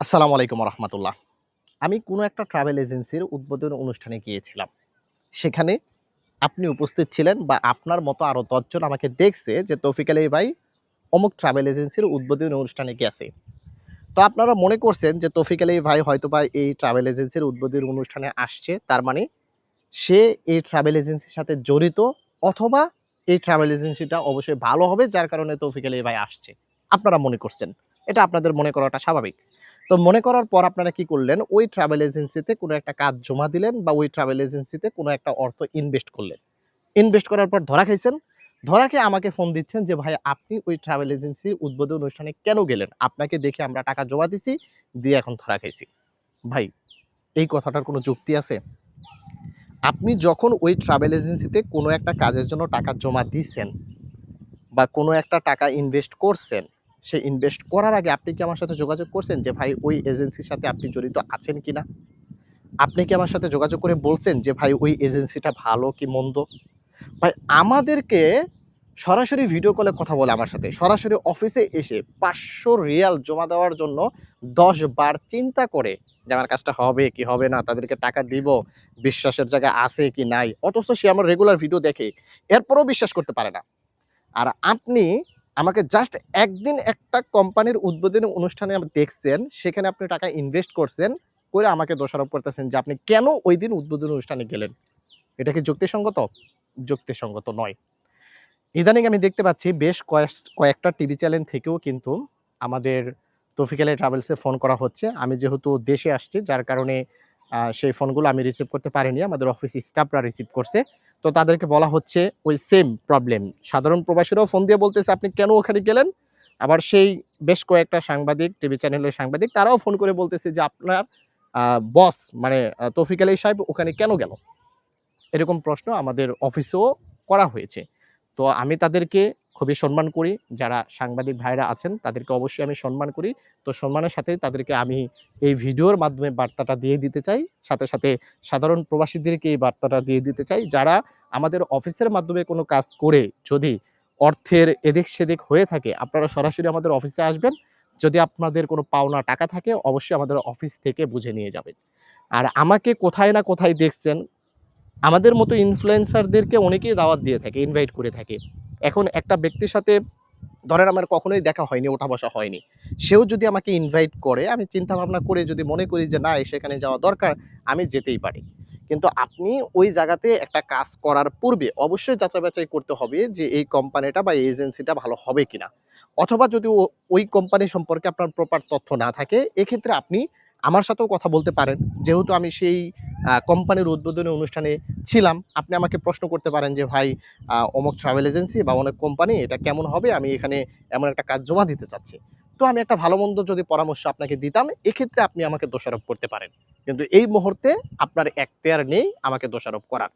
আসসালামু আলাইকুম রহমতুল্লাহ। আমি কোনো একটা ট্রাভেল এজেন্সির উদ্বোধন অনুষ্ঠানে গিয়েছিলাম। সেখানে আপনি উপস্থিত ছিলেন বা আপনার মতো আরও ১০ জন আমাকে দেখছে যে তৌফিক আলী ভাই অমুক ট্রাভেল এজেন্সির উদ্বোধনী অনুষ্ঠানে গেছে। তো আপনারা মনে করছেন যে তৌফিক আলী ভাই হয়তোবা এই ট্রাভেল এজেন্সির উদ্বোধনী অনুষ্ঠানে আসছে। তার মানে সে এই ট্রাভেল এজেন্সির সাথে জড়িত, অথবা এই ট্রাভেল এজেন্সিটা অবশ্যই ভালো হবে যার কারণে তৌফিক আলী ভাই আসছে। আপনারা মনে করছেন। এটা আপনাদের মনে করাটা স্বাভাবিক। তো মনে করার পর আপনারা কি করলেন? ওই ট্রাভেল এজেন্সিতে কোনো একটা কাজ জমা দিলেন বা ওই ট্রাভেল এজেন্সিতে কোনো একটা অর্থ ইনভেস্ট করলেন। ইনভেস্ট করার পর ধরা খাইছেন। ধরা খেয়ে আমাকে ফোন দিচ্ছেন যে, "ভাই আপনি ওই ট্রাভেল এজেন্সির উদ্বোধনী অনুষ্ঠানে কেন গেলেন? আপনাকে দেখে আমরা টাকা জমা দিছি, দিয়ে এখন ধরা খাইছি।" ভাই, এই কথাটার কোনো যুক্তি আছে? আপনি যখন ওই ট্রাভেল এজেন্সিতে কোনো একটা কাজের জন্য টাকা জমা দিছেন বা কোনো একটা টাকা ইনভেস্ট করছেন, সেই ইনভেস্ট করার আগে আপনি কি আমার সাথে যোগাযোগ করছেন যে ভাই ওই এজেন্সির সাথে আপনি জড়িত আছেন কিনা? আপনি কি আমার সাথে যোগাযোগ করে বলছেন যে ভাই ওই এজেন্সিটা ভালো কি মন্দ? ভাই, আমাদেরকে সরাসরি ভিডিও কলে কথা বলে আমার সাথে। সরাসরি অফিসে এসে ৳৫০০ জমা দেওয়ার জন্য ১০ বার চিন্তা করে যে আমার কাজটা হবে কি হবে না, তাদেরকে টাকা দিব, বিশ্বাসের জায়গা আছে কি নাই। অথচ সে আমার রেগুলার ভিডিও দেখে। এরপরেও বিশ্বাস করতে পারে না। আর আপনি আমাকে জাস্ট একদিন একটা কোম্পানির উদ্বোধনী অনুষ্ঠানে দেখছেন, সেখানে আপনি টাকা ইনভেস্ট করছেন, করে আমাকে দোষারোপ করতেছেন যে আপনি কেন ঐদিন উদ্বোধনী অনুষ্ঠানে গেলেন। এটা কি যুক্তিসঙ্গত? যুক্তিসঙ্গত নয়। ইদানিং আমি দেখতে পাচ্ছি বেশ কয়েকটা টিভি চ্যানেল থেকেও কিন্তু আমাদের তৌফিক আলী ট্রাভেলসে ফোন করা হচ্ছে। আমি যেহেতু দেশে আসছি যার কারণে সেই ফোনগুলো আমি রিসিভ করতে পারিনি। আমাদের অফিস স্টাফরা রিসিভ করছে। তো তাদেরকে বলা হচ্ছে ওই সেম প্রবলেম। সাধারণ প্রবাসীরাও ফোন দিয়ে বলতেছে, "আপনি কেন ওখানে গেলেন?" আবার সেই বেশ কয়েকটা সাংবাদিক, টিভি চ্যানেলের সাংবাদিক তারাও ফোন করে বলতেছে যে, "আপনার আ বস মানে তৌফিক আলী সাহেব ওখানে কেন গেল?" এরকম প্রশ্ন আমাদের অফিসেও করা হয়েছে। তো আমি তাদেরকে খুবই সম্মান করি। যারা সাংবাদিক ভাইরা আছেন তাদেরকে অবশ্যই আমি সম্মান করি। তো সম্মানের সাথে তাদেরকে আমি এই ভিডিওর মাধ্যমে বার্তাটা দিয়ে দিতে চাই। সাথে, সাথে সাধারণ প্রবাসীদেরকে এই বার্তাটা দিয়ে দিতে চাই। যারা আমাদের অফিসের মাধ্যমে কোনো কাজ করে যদি অর্থের এদিক-সেদিক হয়ে থাকে, আপনারা সরাসরি আমাদের অফিসে আসবেন। যদি আপনাদের কোনো পাওনা টাকা থাকে অবশ্যই আমাদের অফিস থেকে বুঝে নিয়ে যাবেন। আর আমাকে কোথায় না কোথায় দেখছেন, আমাদের মতো ইনফ্লুয়েন্সারদেরকে অনেকেই দাওয়াত দিয়ে থাকে, ইনভাইট করে থাকে। এখন একটা ব্যক্তির সাথে ধরেন আমার কখনোই দেখা হয়নি, ওঠা-বসা হয়নি। সেও যদি আমাকে ইনভাইট করে, আমি চিন্তা ভাবনা করে যদি মনে করি যে না সেখানে যাওয়া দরকার, আমি যেতেই পারি। কিন্তু আপনি ওই জায়গাতে একটা কাজ করার পূর্বে অবশ্যই যাচাই-বাছাই করতে হবে যে এই কোম্পানিটা বা এই এজেন্সিটা ভালো হবে কিনা? অথবা যদি ওই কোম্পানি সম্পর্কে আপনার প্রপার তথ্য না থাকে, এক্ষেত্রে আপনি আমার সাথেও কথা বলতে পারেন। যেহেতু আমি সেই কোম্পানির উদ্বোধনী অনুষ্ঠানে ছিলাম, আপনি আমাকে প্রশ্ন করতে পারেন যে, "ভাই অমুক ট্রাভেল এজেন্সি বা অনেক কোম্পানি এটা কেমন হবে? আমি এখানে এমন একটা কাজ জমা দিতে চাচ্ছি।" তো আমি একটা ভালো-মন্দ যদি পরামর্শ আপনাকে দিতাম, এক্ষেত্রে আপনি আমাকে দোষারোপ করতে পারেন। কিন্তু এই মুহূর্তে আপনার এখতিয়ার নেই আমাকে দোষারোপ করার।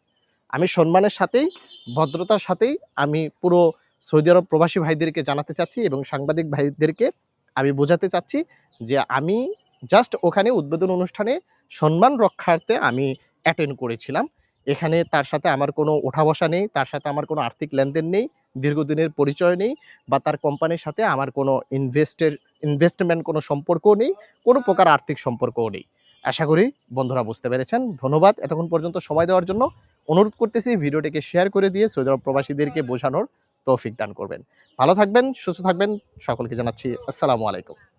আমি সম্মানের সাথেই, ভদ্রতার সাথেই আমি পুরো সৌদি আরব প্রবাসী ভাইদেরকে জানাতে চাচ্ছি এবং সাংবাদিক ভাইদেরকে আমি বোঝাতে চাচ্ছি যে আমি জাস্ট ওখানে উদ্বোধন অনুষ্ঠানে সম্মান রক্ষার্থে আমি অ্যাটেন্ড করেছিলাম। এখানে তার সাথে আমার কোনো ওঠা-বসা নেই, তার সাথে আমার কোনো আর্থিক লেনদেন নেই, দীর্ঘদিনের পরিচয় নেই বা তার কোম্পানির সাথে আমার কোনো ইনভেস্টমেন্ট কোনো সম্পর্কও নেই, কোনো প্রকার আর্থিক সম্পর্কও নেই। আশা করি বন্ধুরা বুঝতে পেরেছেন। ধন্যবাদ এতক্ষণ পর্যন্ত সময় দেওয়ার জন্য। অনুরোধ করতেছি ভিডিওটিকে শেয়ার করে দিয়ে সৌদি আরব প্রবাসীদেরকে বোঝানোর তৌফিক দান করবেন। ভালো থাকবেন, সুস্থ থাকবেন। সকলকে জানাচ্ছি আসসালামু আলাইকুম।